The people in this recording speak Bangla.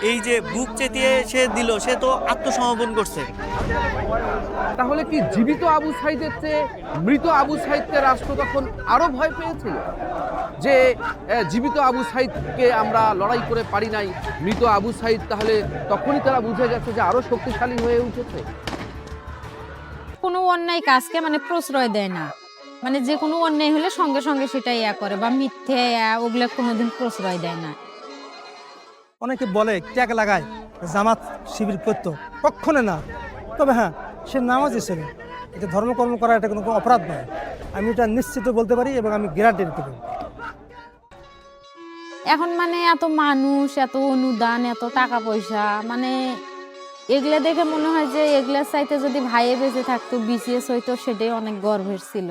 এই যে বুক চেতিয়ে সে দিল, সে তো আত্মসমর্পণ করছে। তাহলে কি জীবিত আবু সাইদের চেয়ে মৃত আবু সাইদকে রাষ্ট্র তখন আরো ভয় পেয়েছিল যে জীবিত আবু সাইদকে আমরা লড়াই করে পারি নাই, মৃত আবু সাইদ তাহলে তখনই তারা বুঝে গেছে যে আরো শক্তিশালী হয়ে উঠেছে। কোনো অন্যায় কাজকে মানে প্রশ্রয় দেয় না, মানে যে কোনো অন্যায় হলে সঙ্গে সঙ্গে সেটা ইয়া করে, বা মিথ্যে ওগুলা কোনোদিন প্রশ্রয় দেয় না। অনেকে বলে ট্যাগ লাগায় জামাত শিবির করতো, কক্ষণে না। তবে হ্যাঁ, সে নামাজি ছিল, এটা ধর্মকর্ম করা এটা কোনো অপরাধ নয়, আমি এটা নিশ্চিত বলতে পারি এবং আমি গ্যারান্টি দিতে পারি। এখন মানে এত মানুষ, এত অনুদান, এত টাকা পয়সা, মানে এগুলা দেখে মনে হয় যে এগুলার চাইতে যদি ভাইয়ে বেঁচে থাকতো, বিসিএস হইতো, সেটাই অনেক গর্বের ছিল।